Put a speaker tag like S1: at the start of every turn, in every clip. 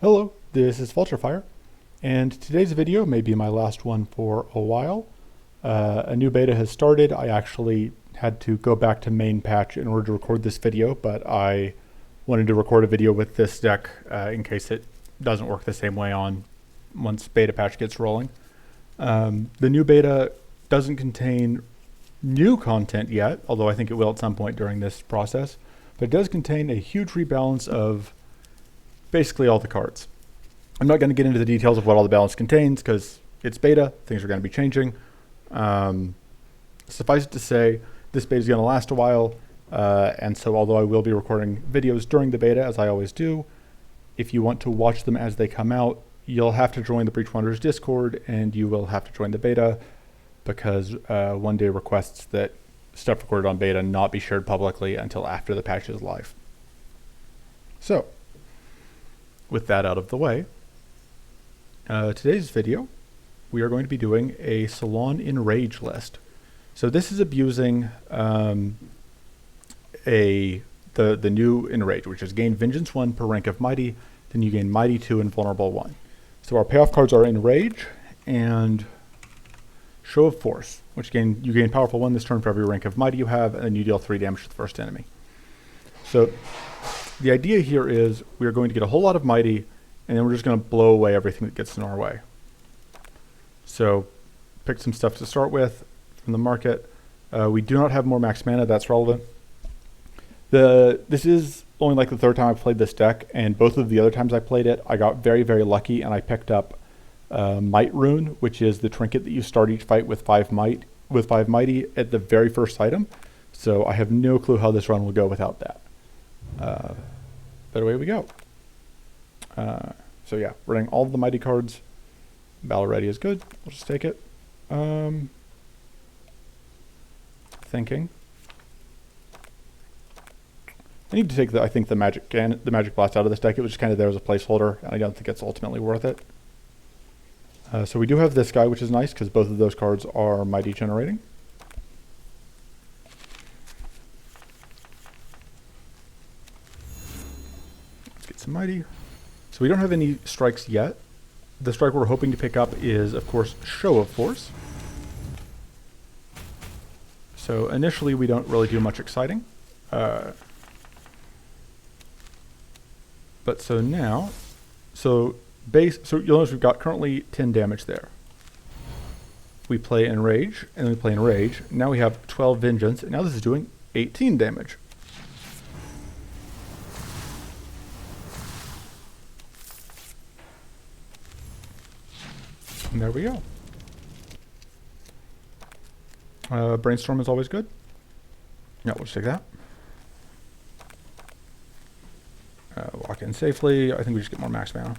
S1: Hello, this is Vulturefire, and today's video may be my last one for a while. A new beta has started. I actually had to go back to main patch in order to record this video, but I wanted to record a video with this deck in case it doesn't work the same way on once beta patch gets rolling. The new beta doesn't contain new content yet, although I think it will at some point during this process, but it does contain a huge rebalance of basically all the cards. I'm not going to get into the details of what all the balance contains because it's beta, things are going to be changing. Suffice it to say, this beta is going to last a while, and so although I will be recording videos during the beta, as I always do, if you want to watch them as they come out, you'll have to join the Breach Wanderers Discord, and you will have to join the beta, because one day requests that stuff recorded on beta not be shared publicly until after the patch is live. So, with that out of the way, today's video, we are going to be doing a Silan Enrage list. So this is abusing the new Enrage, which is gain Vengeance 1 per rank of Mighty, then you gain Mighty 2 and Vulnerable 1. So our payoff cards are Enrage and Show of Force, which you gain Powerful 1 this turn for every rank of Mighty you have, and then you deal 3 damage to the first enemy. So the idea here is we are going to get a whole lot of Mighty, and then we're just going to blow away everything that gets in our way. So pick some stuff to start with from the market. We do not have more max mana, that's relevant. This is only like the third time I've played this deck, and both of the other times I played it, I got very, very lucky, and I picked up Might Rune, which is the trinket that you start each fight with 5 Mighty at the very first item. So I have no clue how this run will go without that. But away we go. So yeah, running all of the Mighty cards. Battle Ready is good. We'll just take it. Thinking. I need to take the Magic Blast out of this deck. It was just kind of there as a placeholder, and I don't think it's ultimately worth it. So we do have this guy, which is nice because both of those cards are Mighty generating. Some Mighty. So we don't have any strikes yet. The strike we're hoping to pick up is, of course, Show of Force. So initially we don't really do much exciting. But so now, so you'll notice we've got currently 10 damage there. We play Enrage, and then we play Enrage. Now we have 12 Vengeance, and now this is doing 18 damage. And there we go. Brainstorm is always good. Yeah, we'll just take that. Walk in safely. I think we just get more max mana.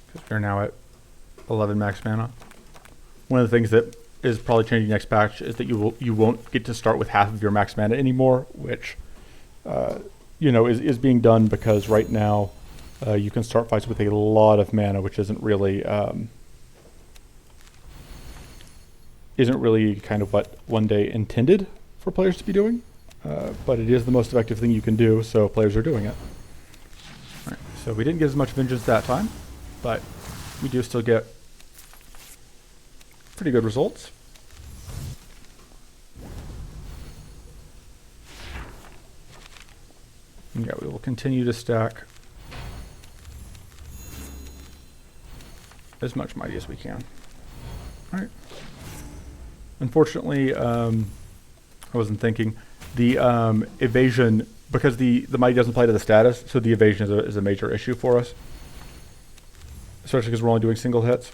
S1: Because we're now at 11 max mana. One of the things that is probably changing next patch is that you won't get to start with half of your max mana anymore, which is being done because right now you can start fights with a lot of mana, which isn't really kind of what one day intended for players to be doing, but it is the most effective thing you can do, so players are doing it. All right, so we didn't get as much Vengeance that time, but we do still get pretty good results. And yeah, we will continue to stack as much Mighty as we can. All right. Unfortunately, I wasn't thinking. The evasion, because the Mighty doesn't play to the status, so the evasion is a major issue for us. Especially because we're only doing single hits.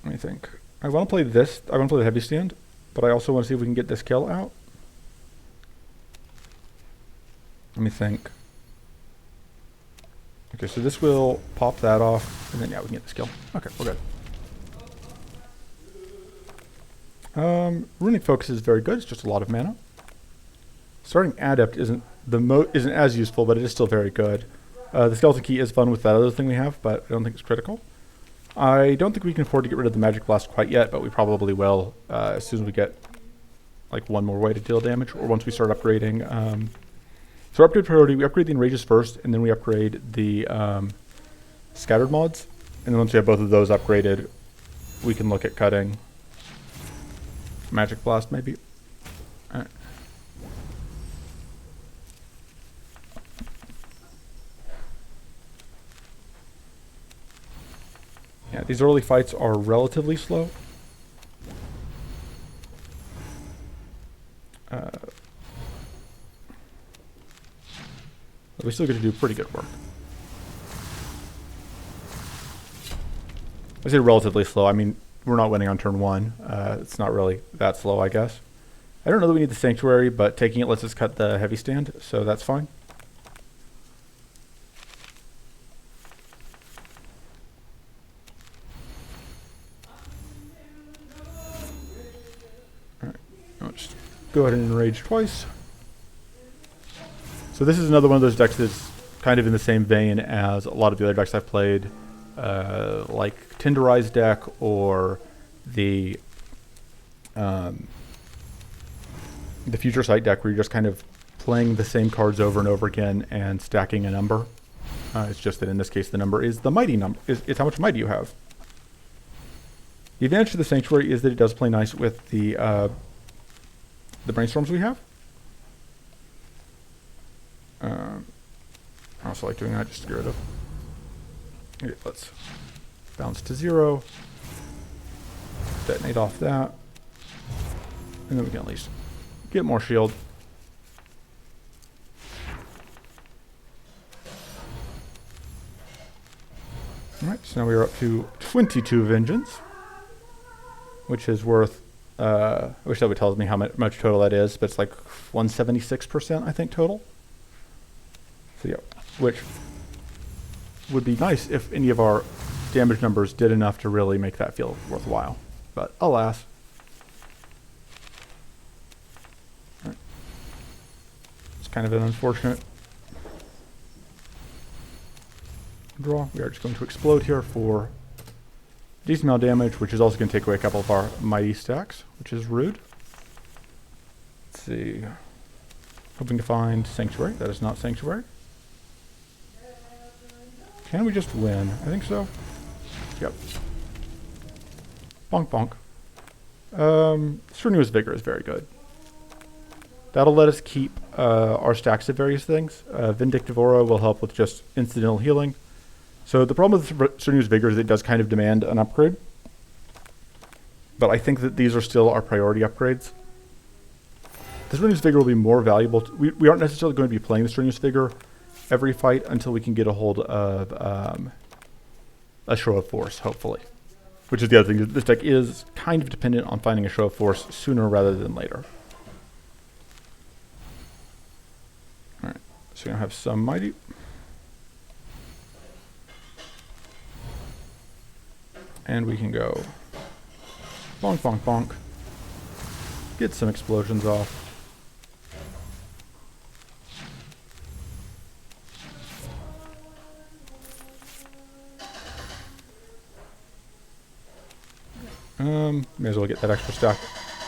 S1: Let me think. I want to play this. I want to play the heavy stand, but I also want to see if we can get this kill out. Let me think. Okay, so this will pop that off, and then yeah, we can get this kill. Okay, we're good. Runic Focus is very good. It's just a lot of mana. Starting Adept isn't as useful, but it is still very good. The Skeleton Key is fun with that other thing we have, but I don't think it's critical. I don't think we can afford to get rid of the Magic Blast quite yet, but we probably will as soon as we get like one more way to deal damage, or once we start upgrading So upgrade priority, we upgrade the enrages first, and then we upgrade the scattered mods. And then once we have both of those upgraded, we can look at cutting Magic Blast maybe. Alright. Yeah, these early fights are relatively slow. But we still get to do pretty good work. I say relatively slow. I mean, we're not winning on turn 1. It's not really that slow, I guess. I don't know that we need the Sanctuary, but taking it lets us cut the heavy stand, so that's fine. Alright, I'll just go ahead and enrage twice. So this is another one of those decks that's kind of in the same vein as a lot of the other decks I've played, like Tenderize deck or the Future Sight deck, where you're just kind of playing the same cards over and over again and stacking a number. It's just that in this case the number is the mighty number. It's how much mighty you have. The advantage of the Sanctuary is that it does play nice with the brainstorms we have. I also like doing that just to get rid of. Okay, let's bounce to 0. Detonate off that. And then we can at least get more shield. Alright, so now we are up to 22 Vengeance, which is worth, I wish that would tell me how much total that is, but it's like 176%, I think, total. So yeah, which would be nice if any of our damage numbers did enough to really make that feel worthwhile. But alas. Right. It's kind of an unfortunate draw. We are just going to explode here for a decent amount of damage, which is also going to take away a couple of our mighty stacks, which is rude. Let's see. Hoping to find Sanctuary. That is not Sanctuary. Can we just win? I think so. Yep. Bonk bonk. Strenuous Vigor is very good. That'll let us keep our stacks of various things. Vindictive Aura will help with just incidental healing. So the problem with Strenuous Vigor is it does kind of demand an upgrade. But I think that these are still our priority upgrades. The Strenuous Vigor will be more valuable. We aren't necessarily going to be playing the Strenuous Vigor every fight until we can get a hold of a Show of Force, hopefully. Which is the other thing. This deck is kind of dependent on finding a Show of Force sooner rather than later. Alright, so we're going to have some Mighty. And we can go bonk, bonk, bonk. Get some explosions off. May as well get that extra stack,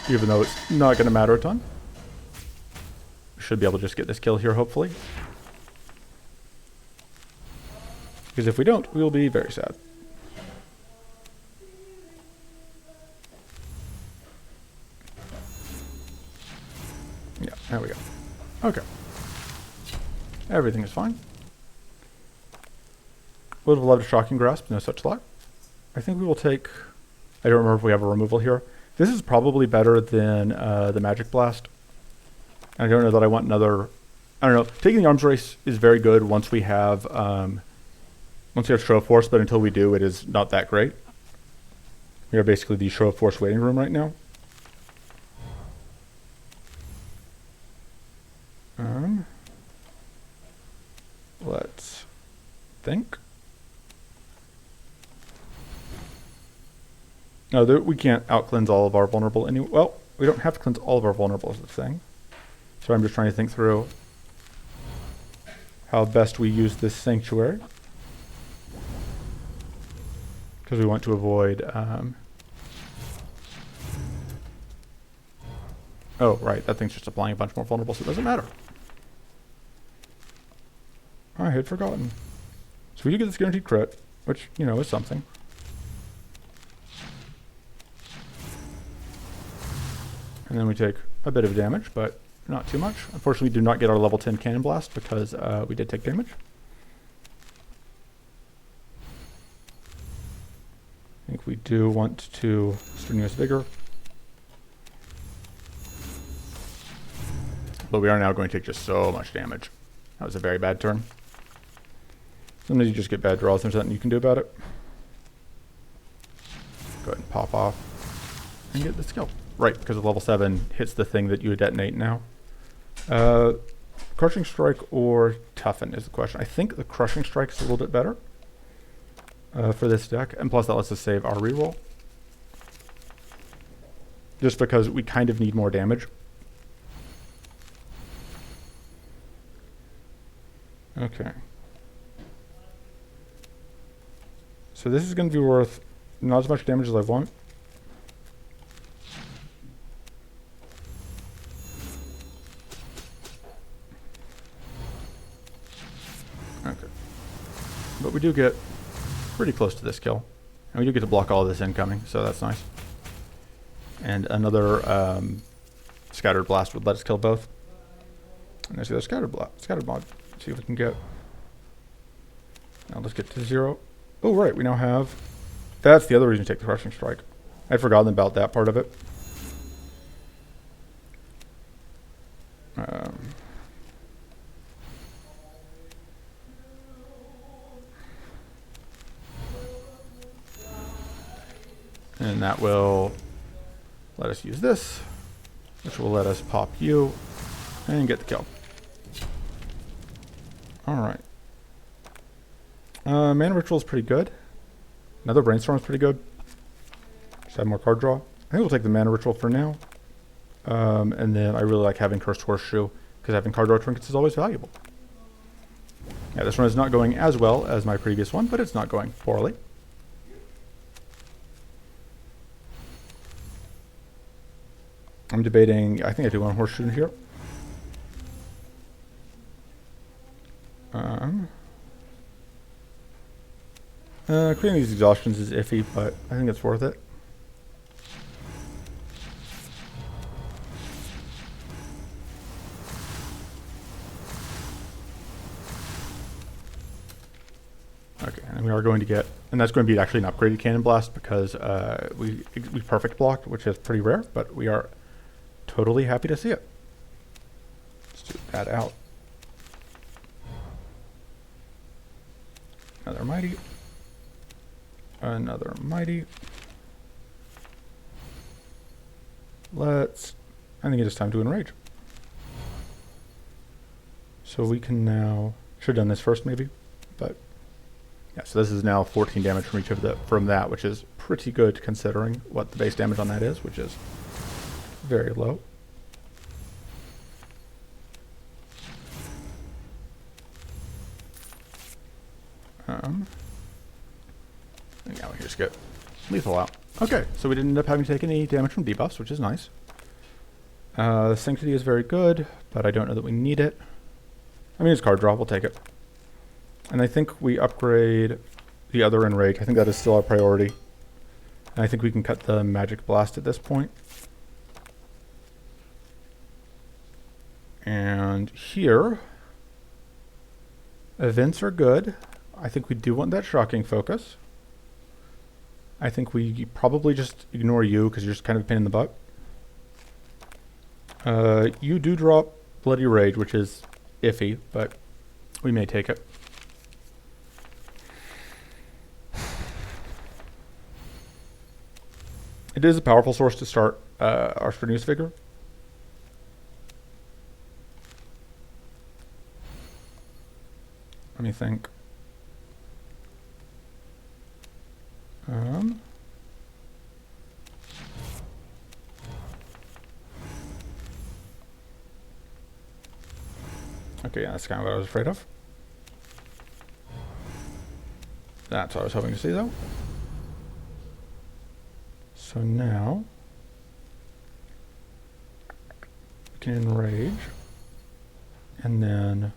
S1: even though it's not going to matter a ton. We should be able to just get this kill here, hopefully. Because if we don't, we will be very sad. Yeah, there we go. Okay. Everything is fine. Would have loved a Shocking Grasp, no such luck. I think we will take... I don't remember if we have a removal here. This is probably better than the Magic Blast. I don't know that I want another... I don't know. Taking the Arms Race is very good once we have Show of Force, but until we do, it is not that great. We are basically the Show of Force waiting room right now. Let's think. No, we can't out-cleanse all of our vulnerable anyway. Well, we don't have to cleanse all of our vulnerable is the thing. So I'm just trying to think through how best we use this Sanctuary. Because we want to avoid... Oh, right, that thing's just applying a bunch more vulnerables, so it doesn't matter. I had forgotten. So we do get this guaranteed crit, which, you know, is something. And then we take a bit of damage, but not too much. Unfortunately, we do not get our level 10 cannon blast because we did take damage. I think we do want to strenuous vigor. But we are now going to take just so much damage. That was a very bad turn. Sometimes you just get bad draws. There's nothing you can do about it. Go ahead and pop off and get the skill. Right, because level 7 hits the thing that you would detonate now. Crushing Strike or Toughen is the question. I think the Crushing Strike is a little bit better for this deck. And plus that lets us save our reroll. Just because we kind of need more damage. Okay. So this is going to be worth not as much damage as I want. Okay. But we do get pretty close to this kill. And we do get to block all of this incoming, so that's nice. And another Scattered Blast would let us kill both. And there's the other Scattered Mod. See if we can get... Now let's get to 0. Oh, right, we now have... That's the other reason to take the Crushing Strike. I'd forgotten about that part of it. And that will let us use this, which will let us pop you and get the kill. Alright. Mana Ritual is pretty good. Another Brainstorm is pretty good. Just have more card draw. I think we'll take the Mana Ritual for now. And then I really like having Cursed Horseshoe, because having card draw trinkets is always valuable. Yeah, this one is not going as well as my previous one, but it's not going poorly. I'm debating, I think I do want a Horseshoe here. Creating these exhaustions is iffy, but I think it's worth it. Okay, and we are going to get, and that's going to be actually an upgraded Cannon Blast because we perfect blocked, which is pretty rare, but we are totally happy to see it. Let's do that out. Another Mighty. Another Mighty. I think it is time to Enrage. So we can now, should have done this first maybe, but yeah, so this is now 14 damage from each of from that, which is pretty good considering what the base damage on that is, which is very low. And now we just get lethal out. Okay, so we didn't end up having to take any damage from debuffs, which is nice. Sanctity is very good, but I don't know that we need it. I mean, it's card draw, we'll take it. And I think we upgrade the other Enrage. I think that is still our priority. And I think we can cut the Magic Blast at this point. And here, events are good. I think we do want that Shocking Focus. I think we probably just ignore you because you're just kind of a pain in the butt. You do drop Bloody Rage, which is iffy, but we may take it. It is a powerful source to start our Strenuous Vigor. Let me think. Okay, yeah, that's kind of what I was afraid of. That's what I was hoping to see, though. So now, we can Enrage, and then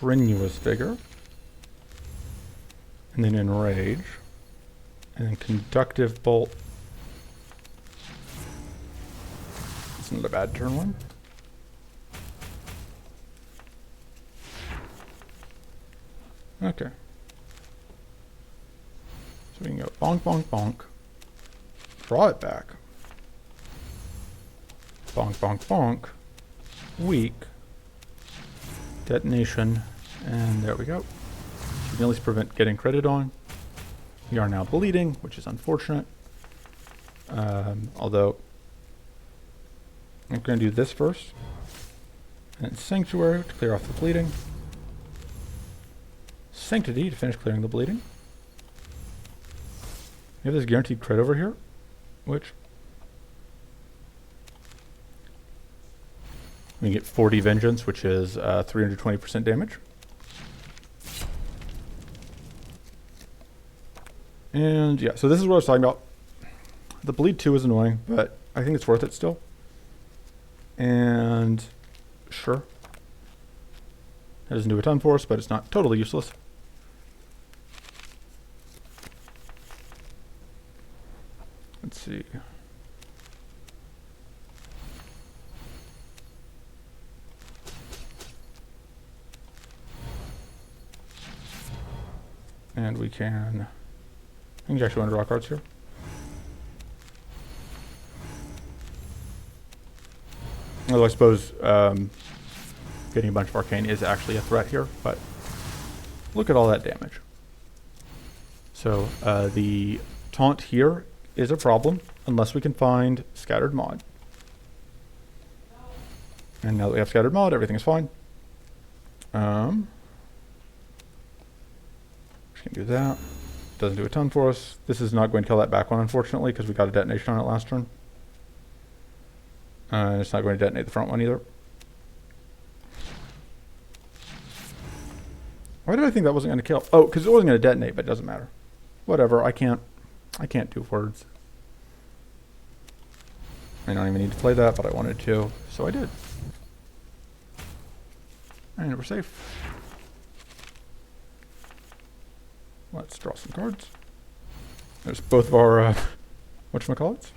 S1: Strenuous Vigor. And then Enrage. And then Conductive Bolt. It's not a bad turn one. Okay. So we can go bonk, bonk, bonk. Draw it back. Bonk, bonk, bonk. Weak. Detonation. And there we go. So we can at least prevent getting credit on. We are now bleeding, which is unfortunate. Although, I'm going to do this first. And Sanctuary to clear off the bleeding. Sanctity to finish clearing the bleeding. We have this guaranteed crit over here, which we get 40 Vengeance, which is 320% damage. And yeah, so this is what I was talking about. The bleed 2 is annoying, but I think it's worth it still. And sure, that doesn't do a ton for us, but it's not totally useless. Let's see. And we can, I think actually want to draw cards here. Although I suppose getting a bunch of Arcane is actually a threat here, but look at all that damage. So the taunt here is a problem unless we can find Scattered Mod. And now that we have Scattered Mod, everything is fine. Just gonna do that. Doesn't do a ton for us. This is not going to kill that back one, unfortunately, because we got a detonation on it last turn. It's not going to detonate the front one either. Why did I think that wasn't going to kill? Oh, because it wasn't going to detonate, but it doesn't matter. Whatever. I can't do words. I don't even need to play that, but I wanted to, so I did. And we're safe. Let's draw some cards. There's both of our whatchamacallits.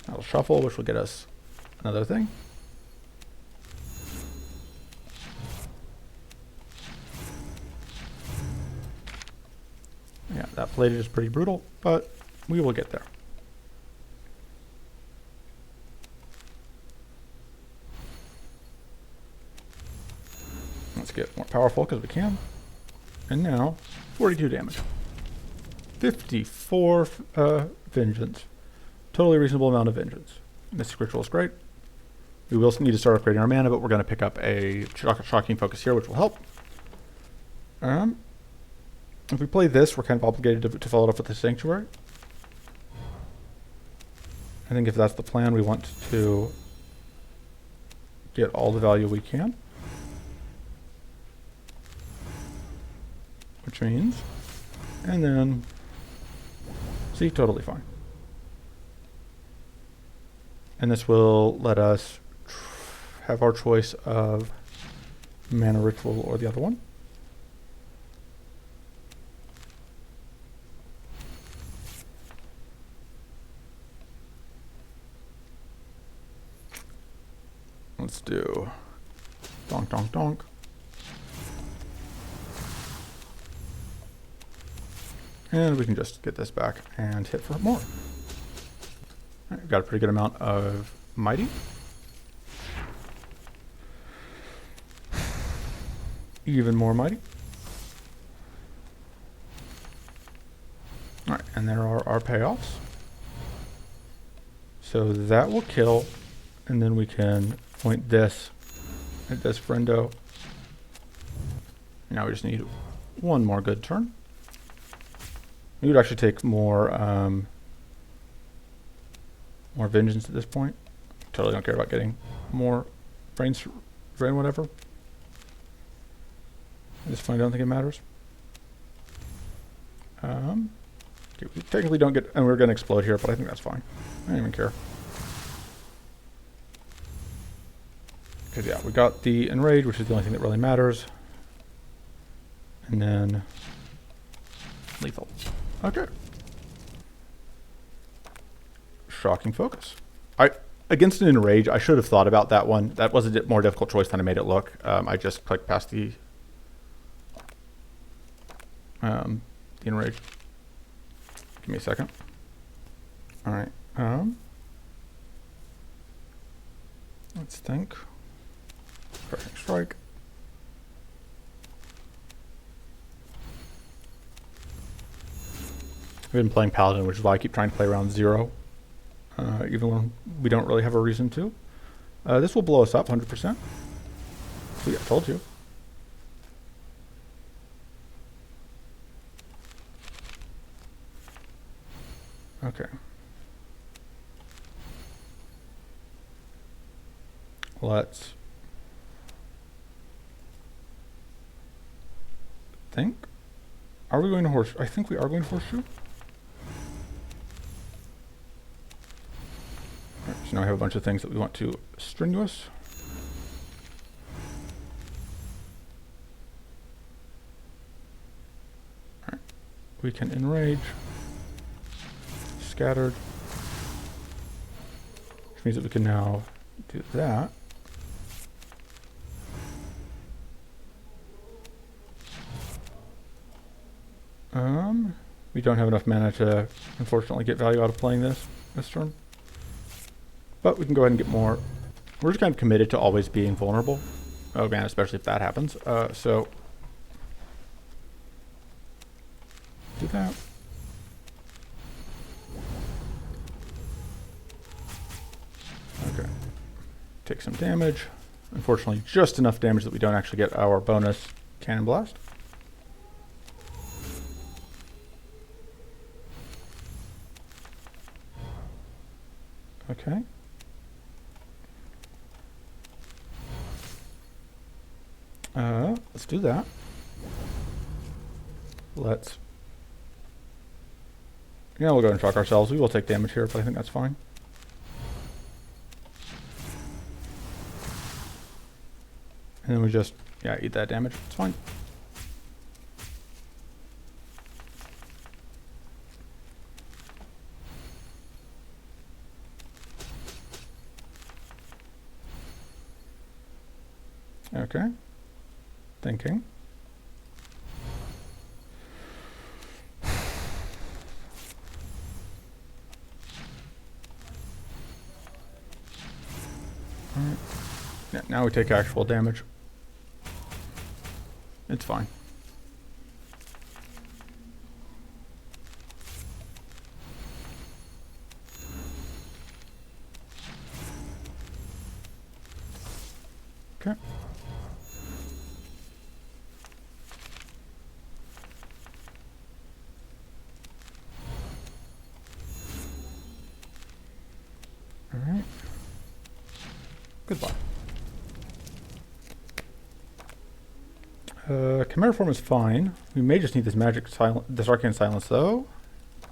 S1: That'll shuffle, which will get us another thing. Yeah, that plated is pretty brutal, but we will get there. Let's get more powerful because we can. And now, 42 damage. 54 Vengeance. Totally reasonable amount of Vengeance. Mystic Ritual is great. We will need to start upgrading our mana, but we're going to pick up a Shocking Focus here, which will help. If we play this, we're kind of obligated to follow it up with the Sanctuary. I think if that's the plan, we want to get all the value we can. Which means, and then, see, totally fine. And this will let us have our choice of Mana Ritual or the other one. Let's do donk, donk, donk. And we can just get this back and hit for more. Right, we've got a pretty good amount of Mighty. Even more Mighty. Alright, and there are our payoffs. So that will kill, and then we can point this at this friendo. Now we just need one more good turn. We would actually take more more Vengeance at this point. Totally don't care about getting more drain whatever. At this point, I don't think it matters. Okay, we technically don't get, and we're going to explode here, but I think that's fine. I don't even care. Because yeah, we got the enrage, which is the only thing that really matters. And then lethal. Okay. Shocking focus. Against an enrage, I should have thought about that one. That was a more difficult choice than I made it look. I just clicked past the enrage. Give me a second. All right. Let's think. Crushing strike. I've been playing Paladin, which is why I keep trying to play around 0, even when we don't really have a reason to. This will blow us up 100%. See, I told you. Okay. Let's think. Are we going to horseshoe? I think we are going to horseshoe. Right, so now we have a bunch of things that we want to strenuous. All right. We can enrage. Scattered. Which means that we can now do that. We don't have enough mana to, unfortunately, get value out of playing this turn. But we can go ahead and get more. We're just kind of committed to always being vulnerable. Oh man, especially if that happens. So do that. Okay. Take some damage. Unfortunately, just enough damage that we don't actually get our bonus cannon blast. Okay. Let's do that. Let's... Yeah, we'll go and shock ourselves. We will take damage here, but I think that's fine. And then we just, yeah, eat that damage. It's fine. Okay. Thinking. Alright. Yeah, now we take actual damage. It's fine. Okay. All right. Goodbye. Chimera form is fine. We may just need this magic this arcane silence though.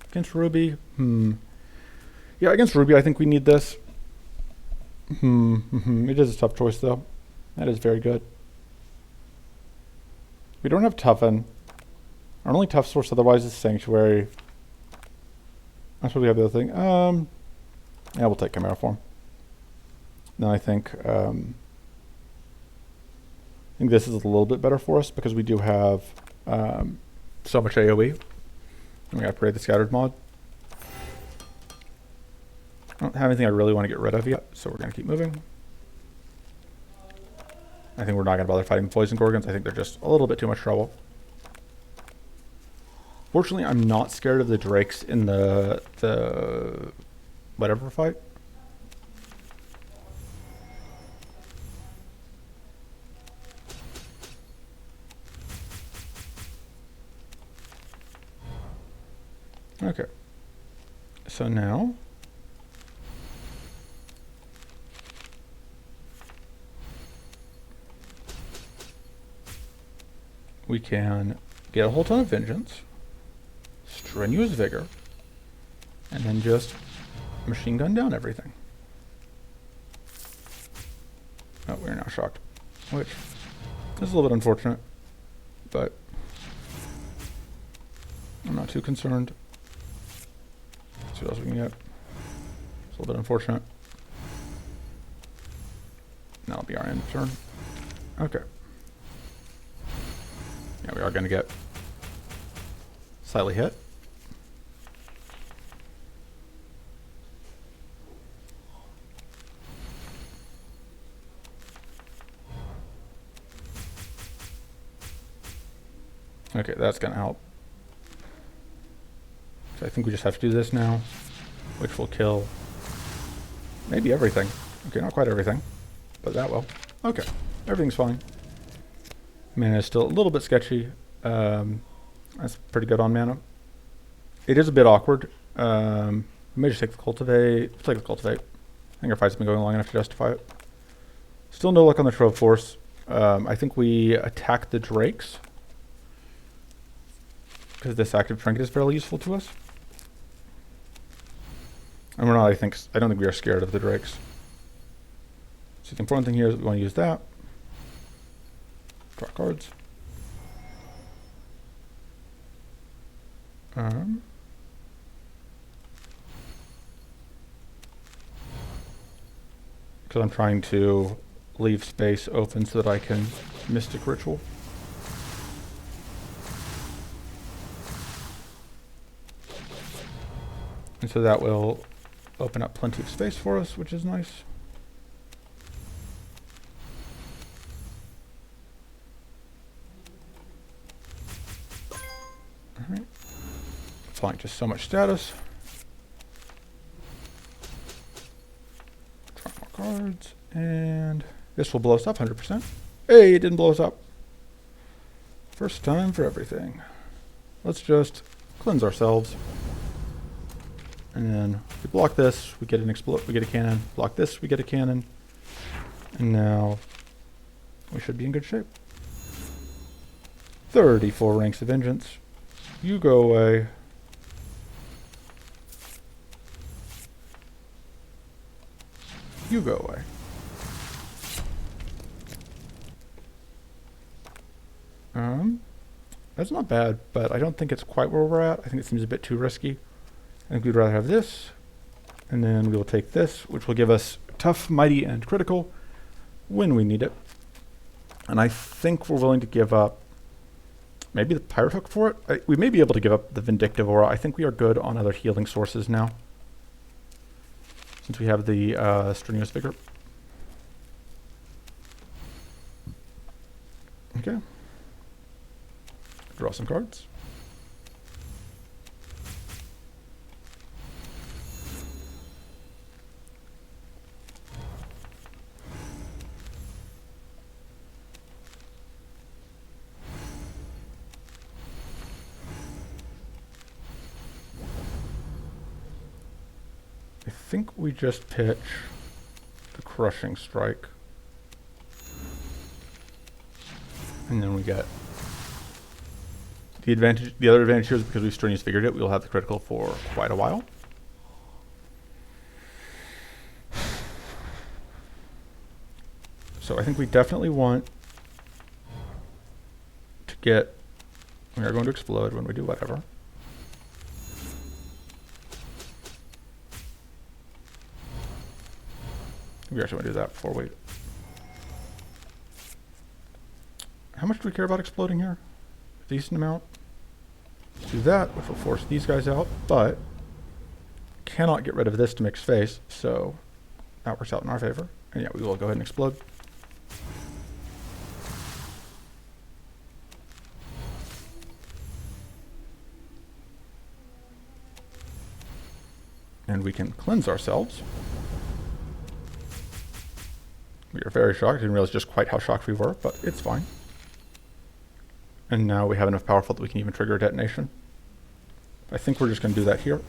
S1: Against Ruby, yeah, against Ruby, I think we need this. It is a tough choice though. That is very good. We don't have Toughen. Our only tough source otherwise is Sanctuary. That's what we have the other thing. Yeah, we'll take Chimera form. Then I think this is a little bit better for us because we do have so much AoE. And we upgrade the Scattered mod. I don't have anything I really want to get rid of yet, so we're going to keep moving. I think we're not going to bother fighting Poison Gorgons. I think they're just a little bit too much trouble. Fortunately, I'm not scared of the Drakes in the whatever fight. Okay. So now we can get a whole ton of Vengeance, Strenuous Vigor, and then just machine gun down everything. Oh, we're we are now shocked, which is a little bit unfortunate, but I'm not too concerned. Let's see what else we can get. It's a little bit unfortunate. That'll be our end turn. Okay. Yeah, we are going to get slightly hit. Okay, that's going to help. So I think we just have to do this now, which will kill maybe everything. Okay, not quite everything, but that will. Okay, everything's fine. Mana is still a little bit sketchy. That's pretty good on mana. It is a bit awkward. We may just take the cultivate. Let's take the cultivate. I think our fight's been going long enough to justify it. Still no luck on the Trove Force. I think we attack the Drakes, because this active trinket is fairly useful to us. And we're not, I don't think we are scared of the Drakes. So the important thing here is we want to use that. Draw cards. Because I'm trying to leave space open so that I can Mystic Ritual. And so that will open up plenty of space for us, which is nice. Alright. Applying just so much status. Draw more cards. And this will blow us up 100%. Hey, it didn't blow us up. First time for everything. Let's just cleanse ourselves. And then we block this, we get an explode, we get a cannon. Block this, we get a cannon. And now we should be in good shape. 34 ranks of vengeance. You go away. You go away. That's not bad, but I don't think it's quite where we're at. I think it seems a bit too risky. I think we'd rather have this, and then we will take this, which will give us tough, mighty, and critical when we need it. And I think we're willing to give up maybe the Pirate Hook for it. We may be able to give up the Vindictive Aura. I think we are good on other healing sources now, since we have the Strenuous Vigor. Okay. Draw some cards. I think we just pitch the Crushing Strike. And then we get the advantage. The other advantage here is because we've Strenuous Figured it, we'll have the critical for quite a while. So I think we definitely want to get, we are going to explode when we do whatever. We actually want to do that before we... How much do we care about exploding here? A decent amount. Let's do that, which will force these guys out, but cannot get rid of this to mix face, so that works out in our favor. And yeah, we will go ahead and explode. And we can cleanse ourselves. We are very shocked. I didn't realize just quite how shocked we were, but it's fine. And now we have enough powerful that we can even trigger a detonation. I think we're just going to do that here.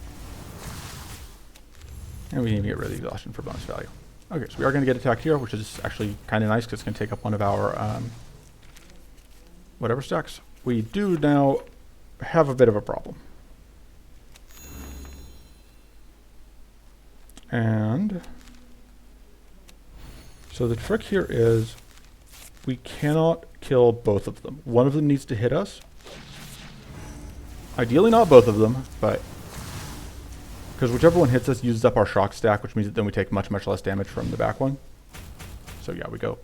S1: And we can even get rid of the exhaustion for bonus value. Okay, so we are going to get attacked here, which is actually kind of nice because it's going to take up one of our whatever stacks. We do now have a bit of a problem. And So the trick here is we cannot kill both of them. One of them needs to hit us. Ideally not both of them, but because whichever one hits us uses up our shock stack, which means that then we take much, much less damage from the back one. So yeah, we go.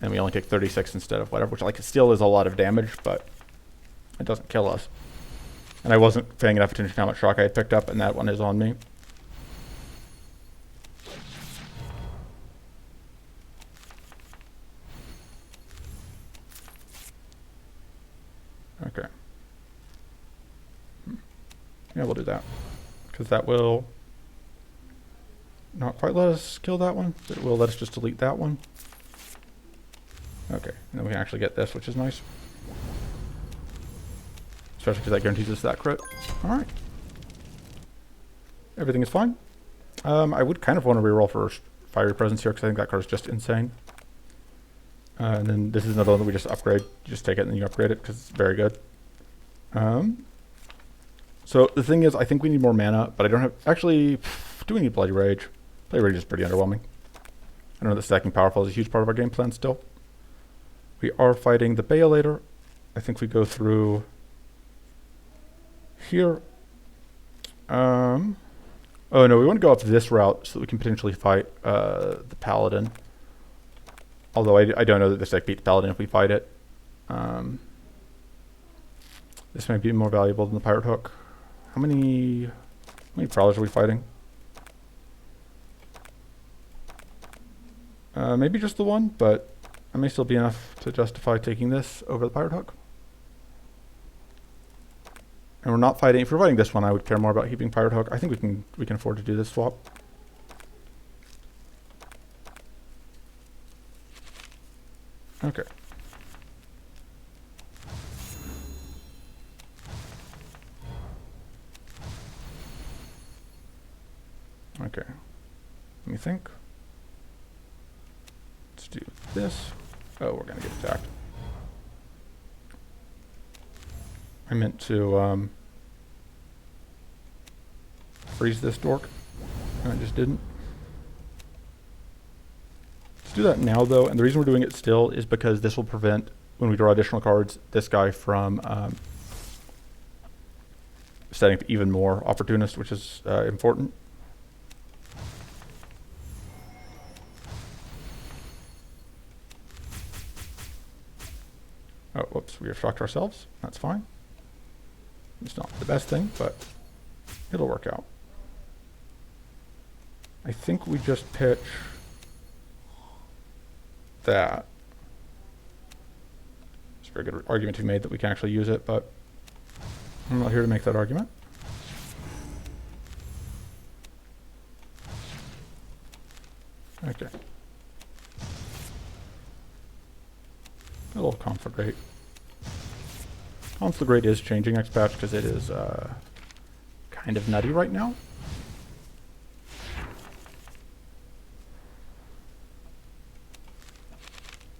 S1: And we only take 36 instead of whatever, which like still is a lot of damage, but it doesn't kill us. And I wasn't paying enough attention to how much shock I had picked up, and that one is on me. Okay. Yeah, we'll do that. Because that will not quite let us kill that one, but it will let us just delete that one. Okay, and then we can actually get this, which is nice. Especially because that guarantees us that crit. Alright. Everything is fine. I would kind of want to reroll for Fiery Presence here, because I think that card is just insane. And then this is another one that we just upgrade. You just take it and then you upgrade it, because it's very good. So the thing is, I think we need more mana, but I don't have... Actually, do we need Bloody Rage? Bloody Rage is pretty underwhelming. I know that stacking Powerful is a huge part of our game plan still. We are fighting the Baelator. I think we go through here. Oh no, we want to go up this route so that we can potentially fight the Paladin. Although I don't know that this deck beats Paladin if we fight it. This might be more valuable than the Pirate Hook. How many Prowlers are we fighting? Maybe just the one, but it may still be enough to justify taking this over the Pirate Hook. And we're not fighting. If we're fighting this one, I would care more about keeping Pirate Hook. I think we can afford to do this swap. Okay. Okay. Let me think. Let's do this. Oh, we're gonna get attacked. I meant to freeze this dork, and I just didn't. Let's do that now, though, and the reason we're doing it still is because this will prevent, when we draw additional cards, this guy from setting up even more Opportunist, which is important. Oh, whoops, we have shocked ourselves. That's fine. It's not the best thing, but it'll work out. I think we just pitch that. It's a very good argument to be made that we can actually use it, but I'm not here to make that argument. Okay. A little Conflagrate. Conflagrate is changing next patch because it is kind of nutty right now.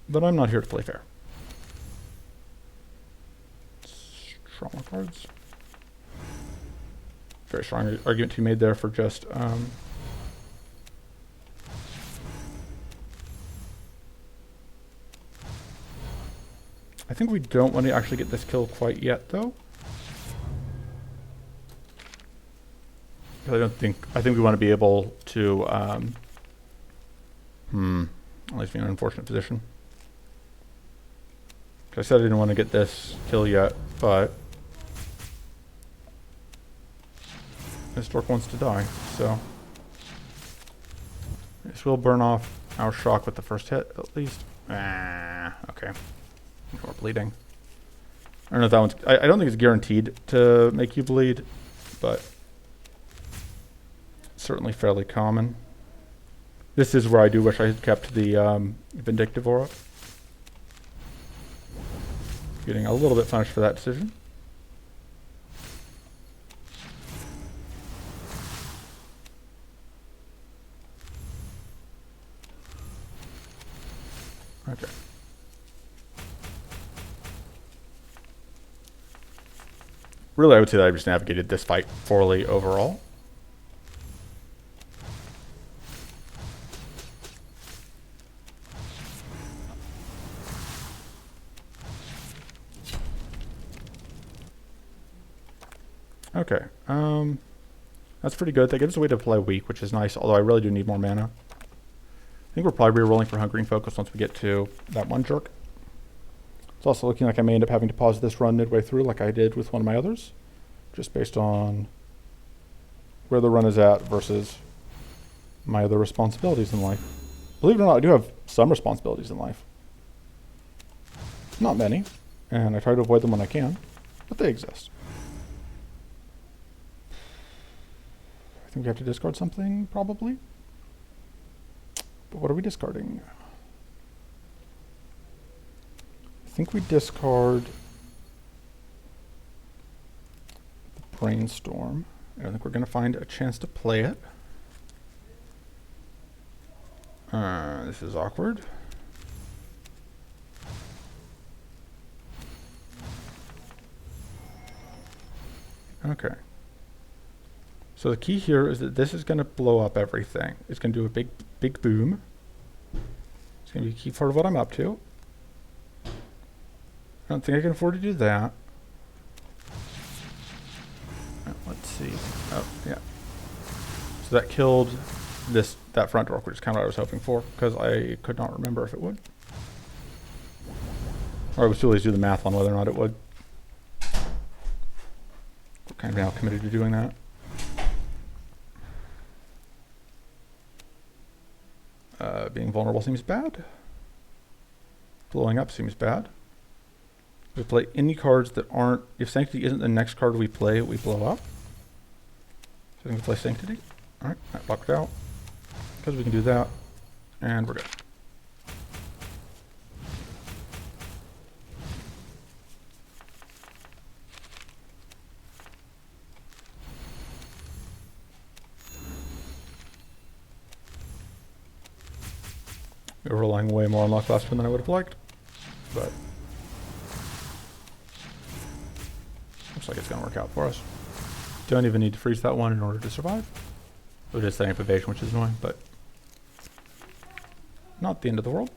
S1: But I'm not here to play fair. Trauma cards. Very strong argument to be made there for just I think we don't want to actually get this kill quite yet, though. I think we want to be able to at least be in an unfortunate position. I said I didn't want to get this kill yet, but this dork wants to die, so this will burn off our shock with the first hit, at least. Okay. We're bleeding. I don't know if that one's... I don't think it's guaranteed to make you bleed, but certainly fairly common. This is where I do wish I had kept the Vindictive Aura. Getting a little bit punished for that decision. Okay. Really, I would say that I just navigated this fight poorly overall. Okay, that's pretty good. That gives us a way to play weak, which is nice, although I really do need more mana. I think we're probably re-rolling for Hungering Focus once we get to that one jerk. It's also looking like I may end up having to pause this run midway through like I did with one of my others, just based on where the run is at versus my other responsibilities in life. Believe it or not, I do have some responsibilities in life. Not many, and I try to avoid them when I can, but they exist. I think we have to discard something, probably. But what are we discarding? I think we discard the Brainstorm. I don't think we're going to find a chance to play it. This is awkward. Okay. So the key here is that this is going to blow up everything. It's going to do a big boom. It's going to be a key part of what I'm up to. I don't think I can afford to do that. Let's see. Oh, yeah. So that killed that front door, which is kind of what I was hoping for, because I could not remember if it would. Or I was too lazy to do the math on whether or not it would. We're kind of now committed to doing that. Being vulnerable seems bad. Blowing up seems bad. We play any cards that aren't... If Sanctity isn't the next card we play, we blow up. So I think we play Sanctity. Alright, that locked out. Because we can do that. And we're good. We were relying way more on luck last turn than I would have liked. But... looks like it's going to work out for us. Don't even need to freeze that one in order to survive. We're just setting up evasion, which is annoying, but not the end of the world.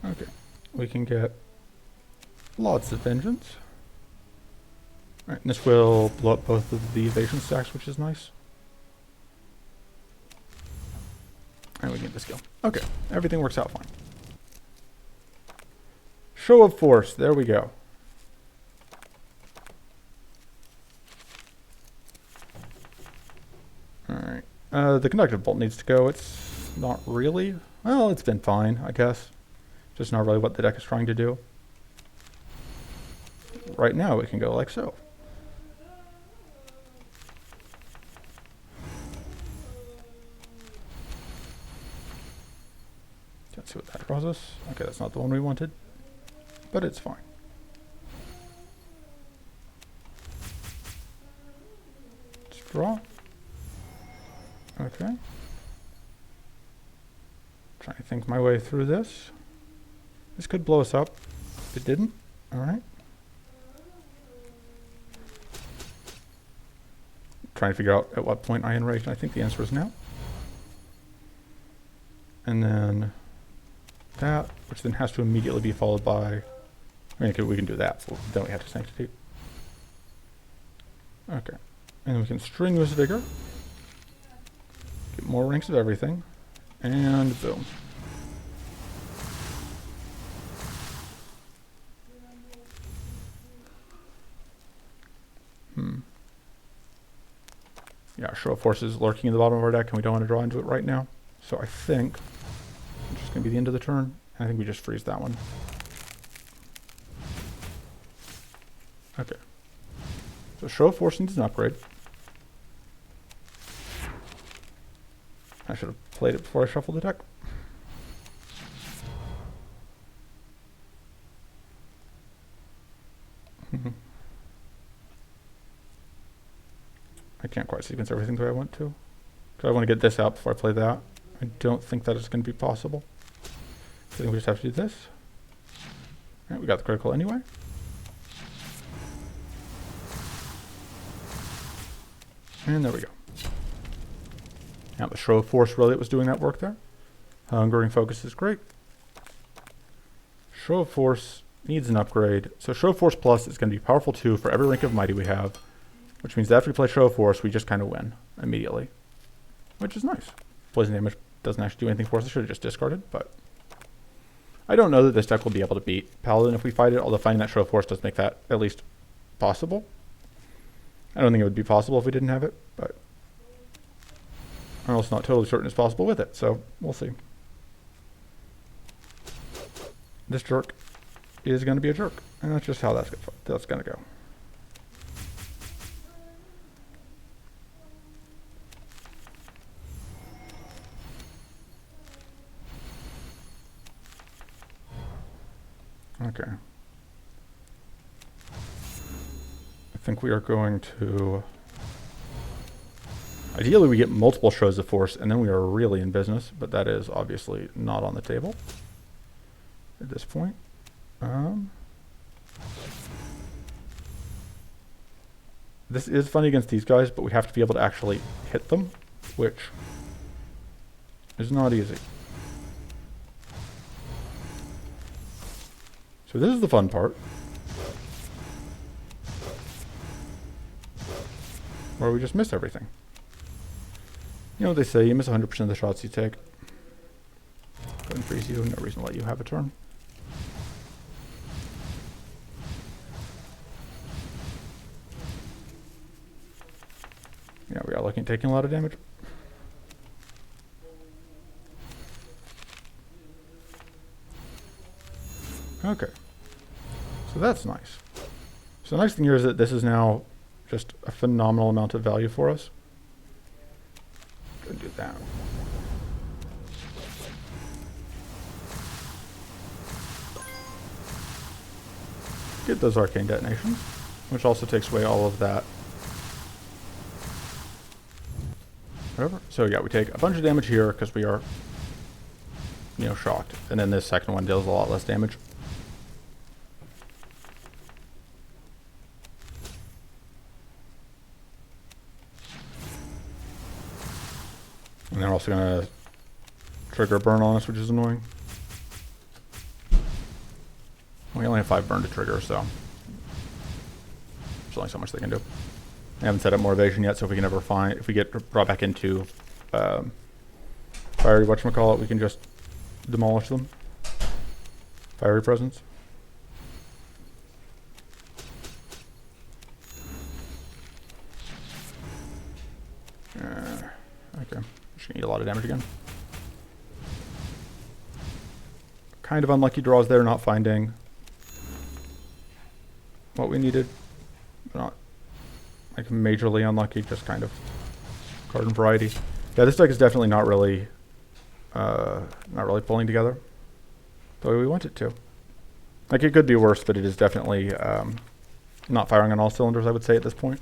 S1: Okay, we can get lots of vengeance. Alright, and this will blow up both of the evasion stacks, which is nice. And we get this kill. Okay, everything works out fine. Show of Force, there we go. Alright, the Conductive Bolt needs to go. It's not really, well, it's been fine, I guess. Just not really what the deck is trying to do. Right now we can go like so. Let's see what that draws us. Okay, that's not the one we wanted, but it's fine. Let's draw. Okay. Trying to think my way through this. This could blow us up. It didn't. Alright. Trying to figure out at what point I enrage. I think the answer is now. And then that, which then has to immediately be followed by... I mean, we can do that. So then we have to Sanctity. Okay. And we can Strenuous Vigor. Get more ranks of everything. And boom. Yeah, Show of Force is lurking in the bottom of our deck, and we don't want to draw into it right now. So I think it's just going to be the end of the turn. I think we just freeze that one. Okay. So Show of Force needs an upgrade. I should have played it before I shuffled the deck. I can't quite sequence everything the way I want to. Because I want to get this out before I play that. I don't think that is going to be possible. I think we just have to do this. Alright, we got the critical anyway. And there we go. Now the Show of Force really was doing that work there. Hungering Focus is great. Show of Force needs an upgrade. So Show of Force Plus is going to be powerful 2 for every rank of Mighty we have, which means that after we play Show of Force, we just kind of win immediately, which is nice. Poison damage doesn't actually do anything for us. I should have just discarded, but I don't know that this deck will be able to beat Paladin if we fight it, although finding that Show of Force does make that at least possible. I don't think it would be possible if we didn't have it, but I'm also not totally certain it's possible with it, so we'll see. This jerk is going to be a jerk, and that's just how that's going to go. Okay. I think we are going to... Ideally, we get multiple shows of force, and then we are really in business, but that is obviously not on the table at this point. This is funny against these guys, but we have to be able to actually hit them, which is not easy. So this is the fun part, where we just miss everything. You know what they say, you miss 100% of the shots you take. Go ahead and freeze you, no reason to let you have a turn. Yeah, we are looking at taking a lot of damage. Okay. So that's nice. So the nice thing here is that this is now just a phenomenal amount of value for us. Go and do that. Get those arcane detonations, which also takes away all of that. Whatever. So yeah, we take a bunch of damage here because we are, you know, shocked. And then this second one deals a lot less damage. And they're also going to trigger a burn on us, which is annoying. We only have 5 burn to trigger, so there's only so much they can do. I haven't set up more evasion yet, so if we can ever find, if we get brought back into fiery whatchamacallit, we can just demolish them. Fiery presence. Okay, just gonna eat a lot of damage again. Kind of unlucky draws there, not finding what we needed, but not like majorly unlucky, just kind of card and variety. Yeah, this deck is definitely not really pulling together the way we want it to. Like, it could be worse, but it is definitely not firing on all cylinders, I would say, at this point.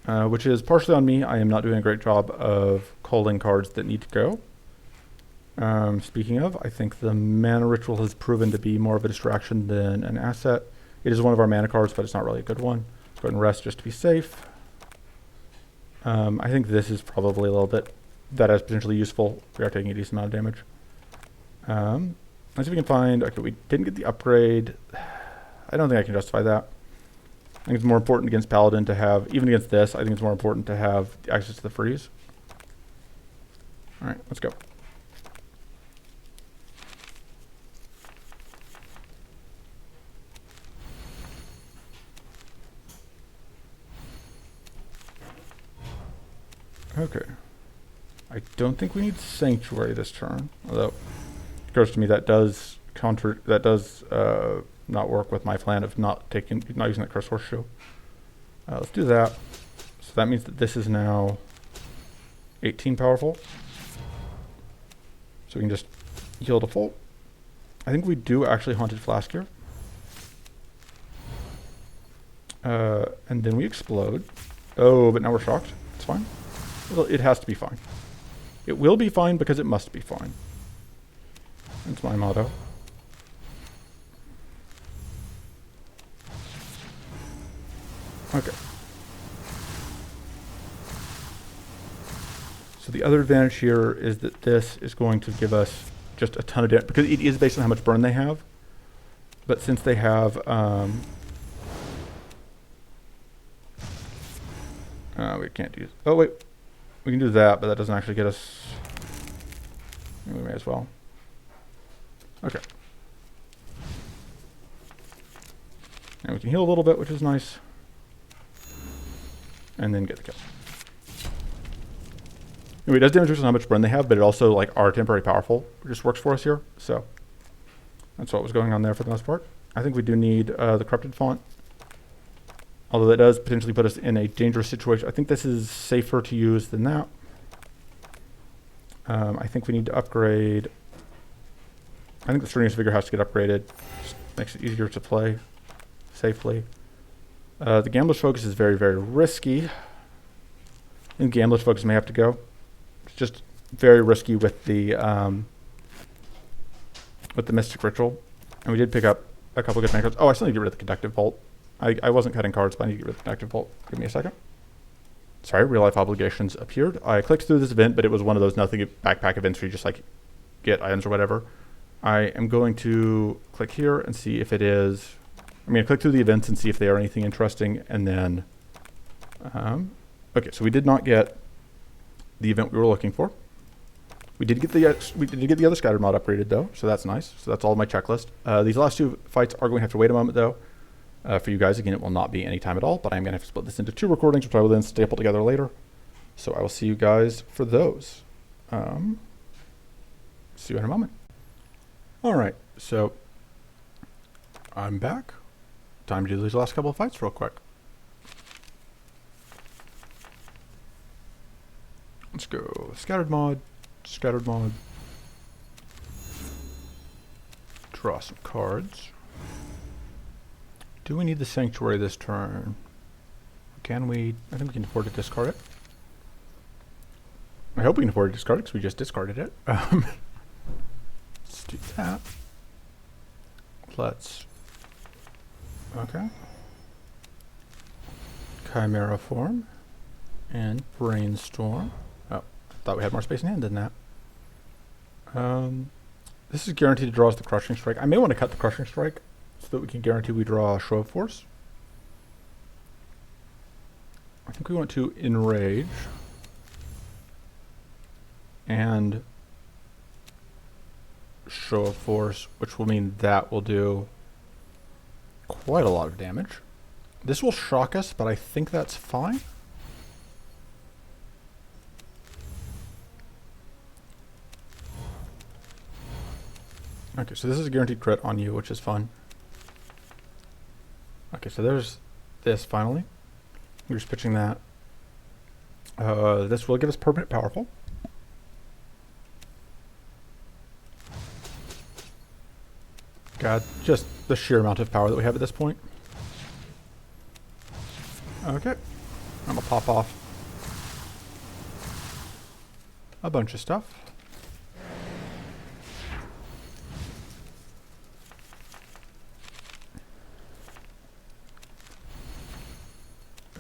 S1: Which is partially on me. I am not doing a great job of calling cards that need to go. Speaking of, I think the Mana Ritual has proven to be more of a distraction than an asset. It is one of our mana cards, but it's not really a good one. Let's go ahead and rest just to be safe. I think this is probably a little bit that is potentially useful. We are taking a decent amount of damage. Let's see if we can find... Okay, we didn't get the upgrade. I don't think I can justify that. I think it's more important against Paladin to have... Even against this, I think it's more important to have access to the freeze. Alright, let's go. Okay. I don't think we need Sanctuary this turn, although it occurs to me that does not work with my plan of not using that Curse Horseshoe. Let's do that. So that means that this is now 18 powerful. So we can just heal to full. I think we do actually Haunted Flask here. And then we explode. Oh, but now we're shocked. It's fine. It has to be fine. It will be fine because it must be fine. That's my motto. Okay. So the other advantage here is that this is going to give us just a ton of damage, because it is based on how much burn they have. But since they have, we can't do, oh wait, we can do that, but that doesn't actually get us, we may as well. Okay. And we can heal a little bit, which is nice. And then get the kill. Anyway, it does damage based on how much burn they have, but it also, like, our temporary powerful just works for us here. So that's what was going on there for the most part. I think we do need the corrupted font. Although that does potentially put us in a dangerous situation. I think this is safer to use than that. I think we need to upgrade. I think the strenuous vigor has to get upgraded. Just makes it easier to play safely. The gambler's focus is very, very risky. I think gambler's focus may have to go. It's just very risky with the mystic ritual. And we did pick up a couple good cards. Oh, I still need to get rid of the conductive bolt. I wasn't cutting cards, but I need to get rid of the conductive bolt. Give me a second. Sorry, real life obligations appeared. I clicked through this event, but it was one of those nothing backpack events where you just like get items or whatever. I am going to click here and see if it is. I'm going to click through the events and see if they are anything interesting, and then, okay, so we did not get the event we were looking for. We did get the other scattered mod upgraded though, so that's nice. So that's all my checklist. These last two fights are going to have to wait a moment though. For you guys, again, it will not be any time at all, but I'm going to have to split this into 2 recordings, which I will then staple together later. So I will see you guys for those. See you in a moment. All right, so I'm back. Time to do these last couple of fights real quick. Let's go scattered mod, draw some cards. Do we need the sanctuary this turn? Can we? I think we can afford to discard it. I hope we can afford to discard it because we just discarded it. Let's do that. Let's. Okay. Chimera form and brainstorm. Oh, I thought we had more space in hand than that. This is guaranteed to draw us the crushing strike. I may want to cut the crushing strike so that we can guarantee we draw a show of force. I think we want to enrage and show of force, which will mean that will do quite a lot of damage. This will shock us, but I think that's fine. Okay, so this is a guaranteed crit on you, which is fun. Okay, so there's this finally. We're just pitching that. This will give us permanent powerful. God, just the sheer amount of power that we have at this point. Okay, I'm gonna pop off a bunch of stuff.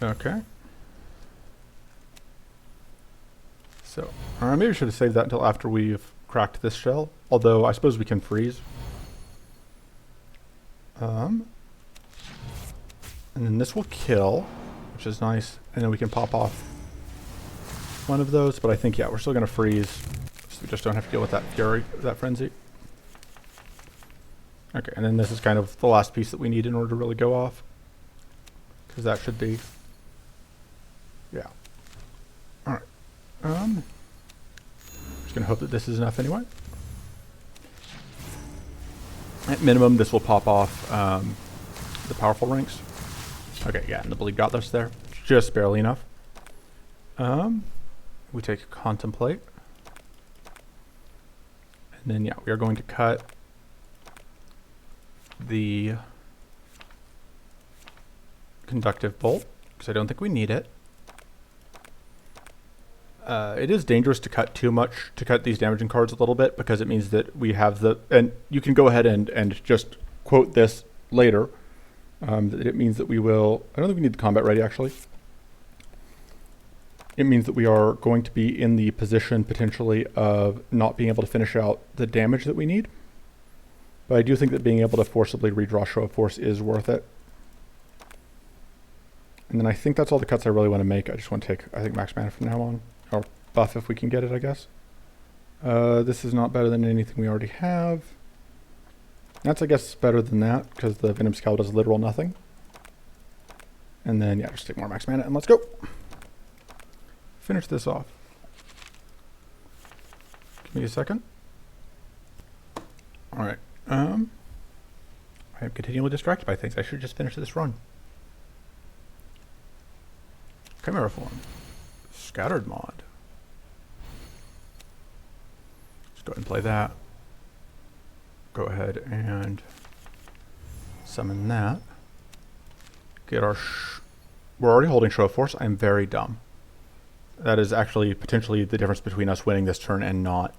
S1: Okay. So, maybe we should have saved that until after we've cracked this shell. Although, I suppose we can freeze. And then this will kill, which is nice. And then we can pop off one of those. But I think, yeah, we're still going to freeze. So we just don't have to deal with that fury, that frenzy. Okay, and then this is kind of the last piece that we need in order to really go off. Because that should be... Yeah. Alright. Just going to hope that this is enough anyway. At minimum, this will pop off the powerful ranks. Okay, yeah, and the bleed got us there. Just barely enough. We take Contemplate. And then, yeah, we are going to cut the Conductive Bolt, because I don't think we need it. It is dangerous to cut too much, to cut these damaging cards a little bit, because it means that we have the, and you can go ahead and just quote this later, that it means that we will, I don't think we need the combat ready actually. It means that we are going to be in the position potentially of not being able to finish out the damage that we need. But I do think that being able to forcibly redraw Show of Force is worth it. And then I think that's all the cuts I really want to make. I just want to take, I think, max mana from now on. Or buff if we can get it, I guess. This is not better than anything we already have. That's, I guess, better than that, because the Venom Scowl does literal nothing. And then, yeah, just take more max mana, and let's go! Finish this off. Give me a second. Alright, I am continually distracted by things. I should just finish this run. Chimera Form. Scattered Mod. Let's go ahead and play that. Go ahead and summon that. Get our... We're already holding Show of Force. I'm very dumb. That is actually potentially the difference between us winning this turn and not.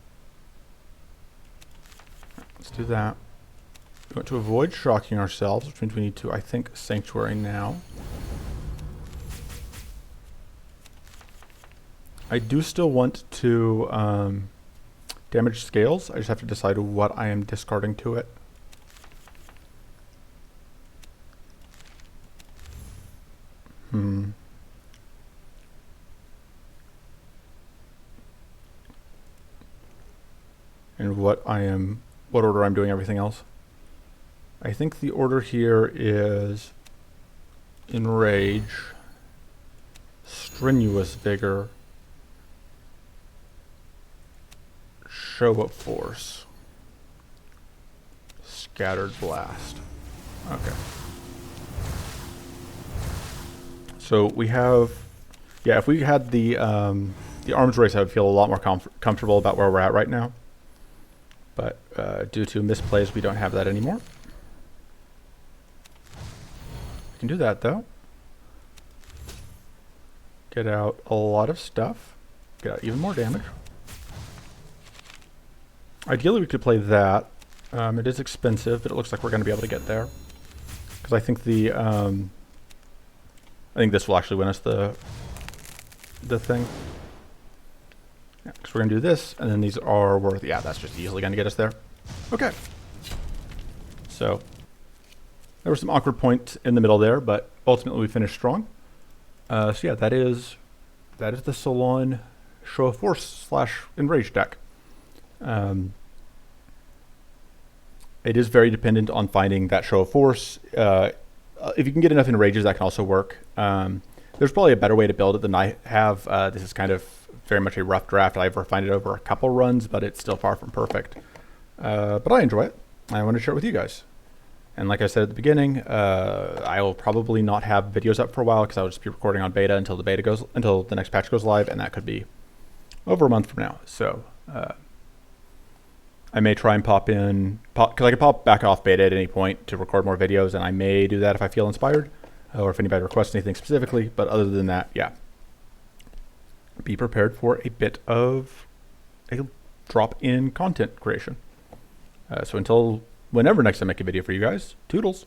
S1: Let's do that. We want to avoid shocking ourselves, which means we need to, I think, Sanctuary now. I do still want to damage Scales. I just have to decide what I am discarding to it. And what order I'm doing everything else. I think the order here is Enrage, Strenuous Vigor, Show of Force, Scattered Blast. Okay. So we have, yeah, if we had the arms race, I would feel a lot more comfortable about where we're at right now. But due to misplays, we don't have that anymore. We can do that, though. Get out a lot of stuff. Get out even more damage. Ideally, we could play that. It is expensive, but it looks like we're going to be able to get there. Because I think the... I think this will actually win us the thing. Yeah, because we're going to do this, and then these are worth... Yeah, that's just easily going to get us there. Okay. So, there were some awkward points in the middle there, but ultimately we finished strong. So yeah, that is the Silan Show of Force / Enrage deck. It is very dependent on finding that Show of Force. If you can get enough Enrages, that can also work. There's probably a better way to build it than I have. This is kind of very much a rough draft. I've refined it over a couple runs, but it's still far from perfect. But I enjoy it. I want to share it with you guys. And like I said at the beginning, I will probably not have videos up for a while because I'll just be recording on beta until the next patch goes live, and that could be over a month from now. So I may try and because I can pop back off beta at any point to record more videos, and I may do that if I feel inspired, or if anybody requests anything specifically. But other than that, yeah, be prepared for a bit of a drop in content creation. So until whenever next I make a video for you guys, toodles.